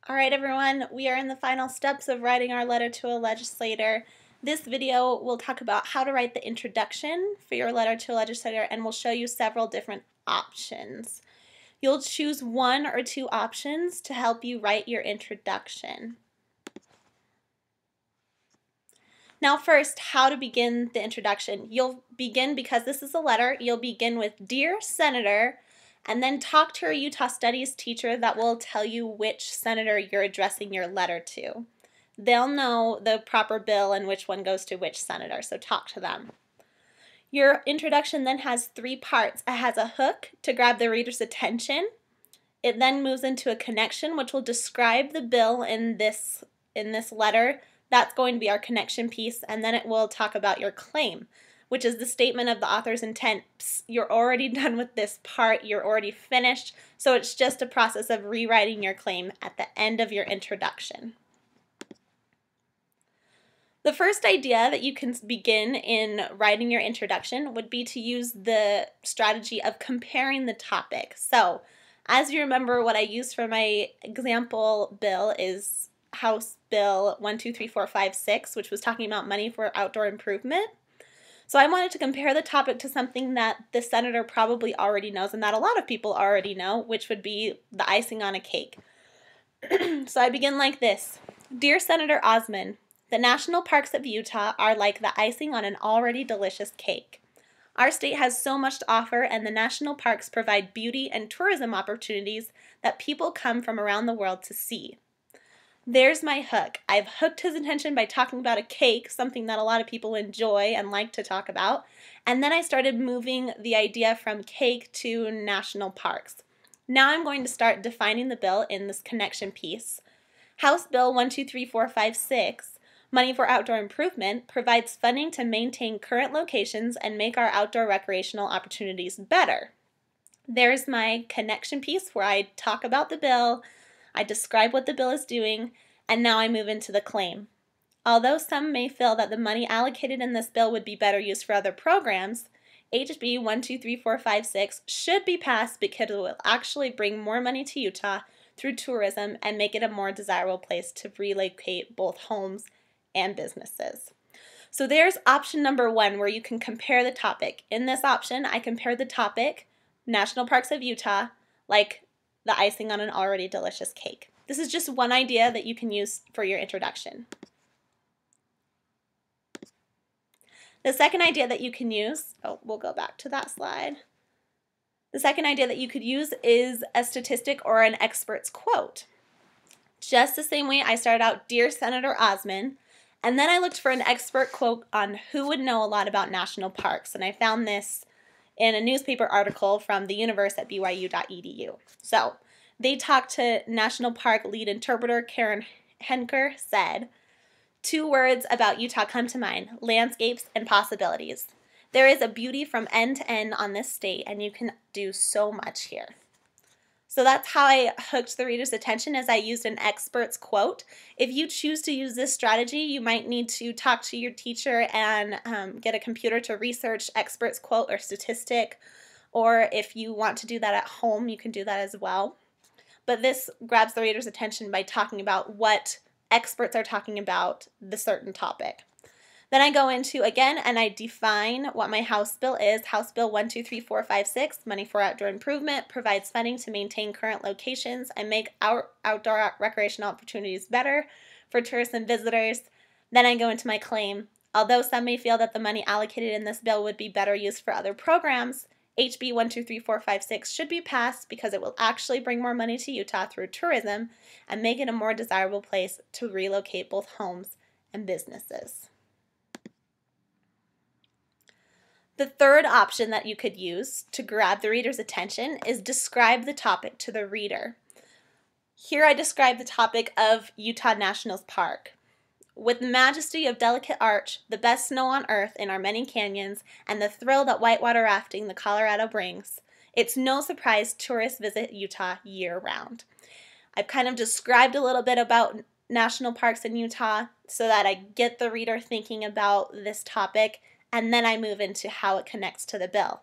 All right, everyone, we are in the final steps of writing our letter to a legislator. This video will talk about how to write the introduction for your letter to a legislator, and we'll show you several different options. You'll choose one or two options to help you write your introduction. Now first, how to begin the introduction. You'll begin, because this is a letter, you'll begin with Dear Senator, and then talk to your Utah Studies teacher that will tell you which senator you're addressing your letter to. They'll know the proper bill and which one goes to which senator, so talk to them. Your introduction then has three parts. It has a hook to grab the reader's attention. It then moves into a connection, which will describe the bill in this letter. That's going to be our connection piece, and then it will talk about your claim, which is the statement of the author's intent. You're already done with this part, you're already finished, so it's just a process of rewriting your claim at the end of your introduction. The first idea that you can begin in writing your introduction would be to use the strategy of comparing the topic. So, as you remember, what I used for my example bill is House Bill 123456, which was talking about money for outdoor improvement. So I wanted to compare the topic to something that the senator probably already knows and that a lot of people already know, which would be the icing on a cake. So I begin like this. Dear Senator Osmond, the national parks of Utah are like the icing on an already delicious cake. Our state has so much to offer, and the national parks provide beauty and tourism opportunities that people come from around the world to see. There's my hook. I've hooked his attention by talking about a cake, something that a lot of people enjoy and like to talk about, and then I started moving the idea from cake to national parks. Now I'm going to start defining the bill in this connection piece. House Bill 123456, Money for Outdoor Improvement, provides funding to maintain current locations and make our outdoor recreational opportunities better. There's my connection piece where I talk about the bill, I describe what the bill is doing, and now I move into the claim. Although some may feel that the money allocated in this bill would be better used for other programs, HB 123456 should be passed because it will actually bring more money to Utah through tourism and make it a more desirable place to relocate both homes and businesses. So there's option number one, where you can compare the topic. In this option, I compare the topic, National Parks of Utah, like the icing on an already delicious cake. This is just one idea that you can use for your introduction. The second idea that you can use, we'll go back to that slide. The second idea that you could use is a statistic or an expert's quote. Just the same way I started out, Dear Senator Osmond, and then I looked for an expert quote on who would know a lot about national parks, and I found this in a newspaper article from the universe at byu.edu. So they talked to National Park lead interpreter Karen Henker, said, "Two words about Utah come to mind, landscapes and possibilities. There is a beauty from end to end on this state, and you can do so much here." So that's how I hooked the reader's attention, as I used an expert's quote. If you choose to use this strategy, you might need to talk to your teacher and get a computer to research expert's quote or statistic, or if you want to do that at home, you can do that as well. But this grabs the reader's attention by talking about what experts are talking about the certain topic. Then I go into, again, and I define what my House Bill is. House Bill 123456, Money for Outdoor Improvement, provides funding to maintain current locations and make our outdoor recreational opportunities better for tourists and visitors. Then I go into my claim. Although some may feel that the money allocated in this bill would be better used for other programs, HB 123456 should be passed because it will actually bring more money to Utah through tourism and make it a more desirable place to relocate both homes and businesses. The third option that you could use to grab the reader's attention is describe the topic to the reader. Here I describe the topic of Utah National Park. With the majesty of delicate arch, the best snow on earth in our many canyons, and the thrill that whitewater rafting the Colorado brings, it's no surprise tourists visit Utah year-round. I've kind of described a little bit about national parks in Utah so that I get the reader thinking about this topic, and then I move into how it connects to the bill.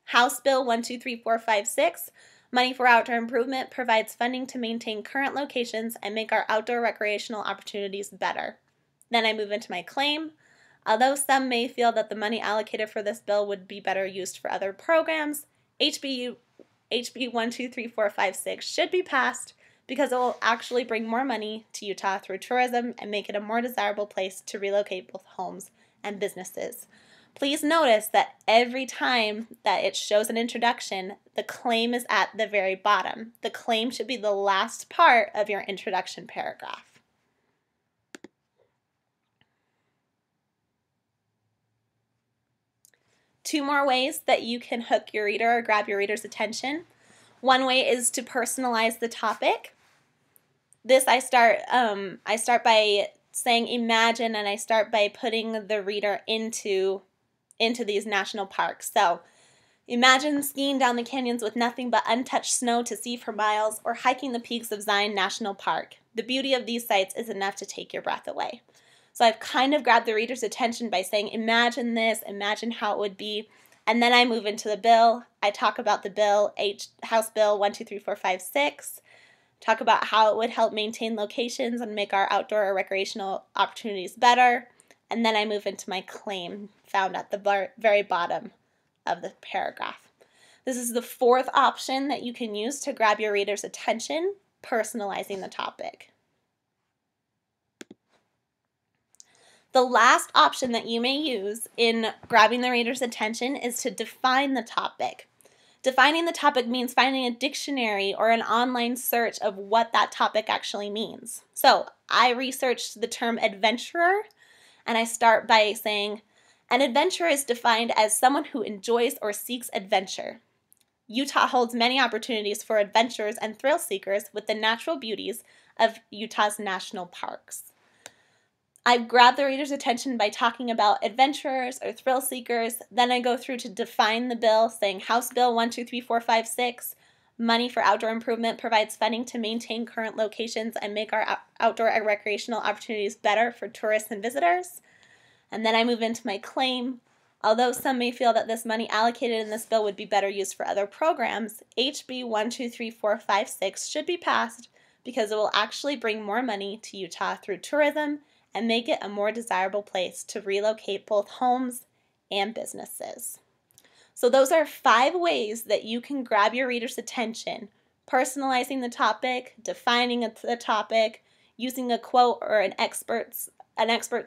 House Bill 123456, Money for outdoor improvement provides funding to maintain current locations and make our outdoor recreational opportunities better. Then I move into my claim. Although some may feel that the money allocated for this bill would be better used for other programs, HB 123456 should be passed because it will actually bring more money to Utah through tourism and make it a more desirable place to relocate both homes and businesses. Please notice that every time that it shows an introduction, the claim is at the very bottom. The claim should be the last part of your introduction paragraph. Two more ways that you can hook your reader or grab your reader's attention. One way is to personalize the topic. This I start by saying imagine, and I start by putting the reader into these national parks. So imagine skiing down the canyons with nothing but untouched snow to see for miles, or hiking the peaks of Zion National Park. The beauty of these sites is enough to take your breath away. So I've kind of grabbed the reader's attention by saying, imagine this, imagine how it would be, and then I move into the bill. I talk about the bill, House Bill 123456, talk about how it would help maintain locations and make our outdoor or recreational opportunities better, and then I move into my claim found at the very bottom of the paragraph. This is the fourth option that you can use to grab your reader's attention, personalizing the topic. The last option that you may use in grabbing the reader's attention is to define the topic. Defining the topic means finding a dictionary or an online search of what that topic actually means. So I researched the term adventurer, and I start by saying, an adventurer is defined as someone who enjoys or seeks adventure. Utah holds many opportunities for adventurers and thrill seekers with the natural beauties of Utah's national parks. I grab the reader's attention by talking about adventurers or thrill seekers. Then I go through to define the bill, saying House Bill 123456, money for outdoor improvement provides funding to maintain current locations and make our outdoor and recreational opportunities better for tourists and visitors. And then I move into my claim. Although some may feel that this money allocated in this bill would be better used for other programs, HB 123456 should be passed because it will actually bring more money to Utah through tourism and make it a more desirable place to relocate both homes and businesses. So those are 5 ways that you can grab your reader's attention: personalizing the topic, defining the topic, using a quote or an expert's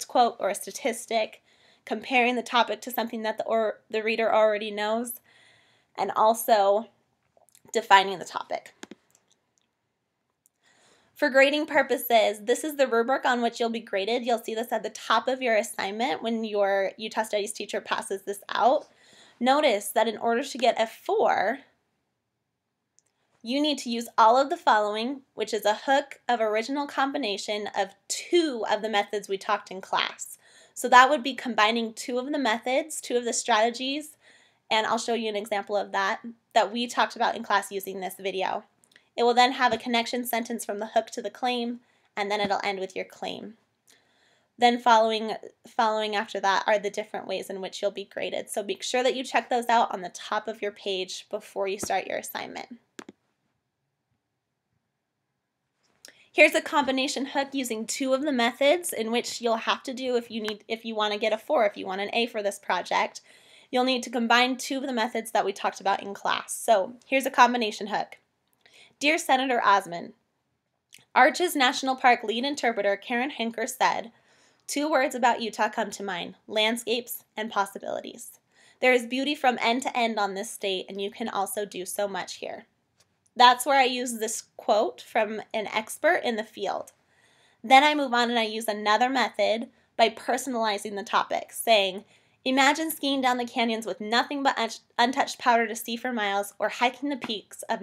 quote or a statistic, comparing the topic to something that the reader already knows, and also defining the topic. For grading purposes, this is the rubric on which you'll be graded. You'll see this at the top of your assignment when your Utah Studies teacher passes this out. Notice that in order to get a 4, you need to use all of the following, which is a hook of original combination of 2 of the methods we talked in class. So that would be combining 2 of the methods, 2 of the strategies, and I'll show you an example of that we talked about in class using this video. It will then have a connection sentence from the hook to the claim, and then it'll end with your claim. Then following after that are the different ways in which you'll be graded. So make sure that you check those out on the top of your page before you start your assignment. Here's a combination hook using 2 of the methods in which you'll have to do if you want to get a 4, if you want an A for this project. You'll need to combine 2 of the methods that we talked about in class. So here's a combination hook. Dear Senator Osmond, Arches National Park lead interpreter Karen Henker said, 2 words about Utah come to mind: landscapes and possibilities. There is beauty from end to end on this state, and you can also do so much here. That's where I use this quote from an expert in the field. Then I move on and I use another method by personalizing the topic, saying, imagine skiing down the canyons with nothing but untouched powder to see for miles, or hiking the peaks of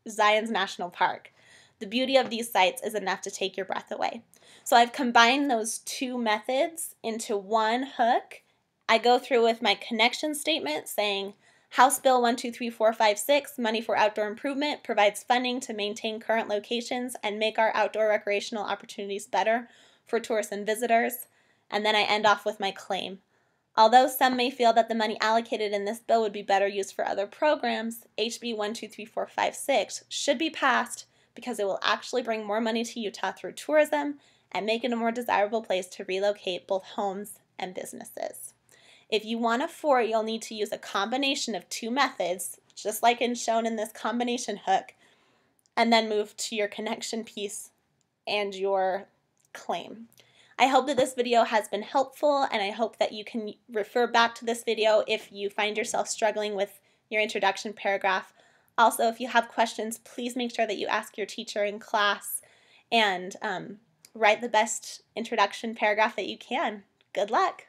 Zion's National Park. The beauty of these sites is enough to take your breath away. So I've combined those 2 methods into one hook. I go through with my connection statement saying, House Bill 123456, money for outdoor improvement, provides funding to maintain current locations and make our outdoor recreational opportunities better for tourists and visitors. And then I end off with my claim. Although some may feel that the money allocated in this bill would be better used for other programs, HB 123456 should be passed because it will actually bring more money to Utah through tourism and make it a more desirable place to relocate both homes and businesses. If you want a fort, you'll need to use a combination of two methods, just like shown in this combination hook, and then move to your connection piece and your claim. I hope that this video has been helpful, and I hope that you can refer back to this video if you find yourself struggling with your introduction paragraph. Also, if you have questions, please make sure that you ask your teacher in class and write the best introduction paragraph that you can. Good luck!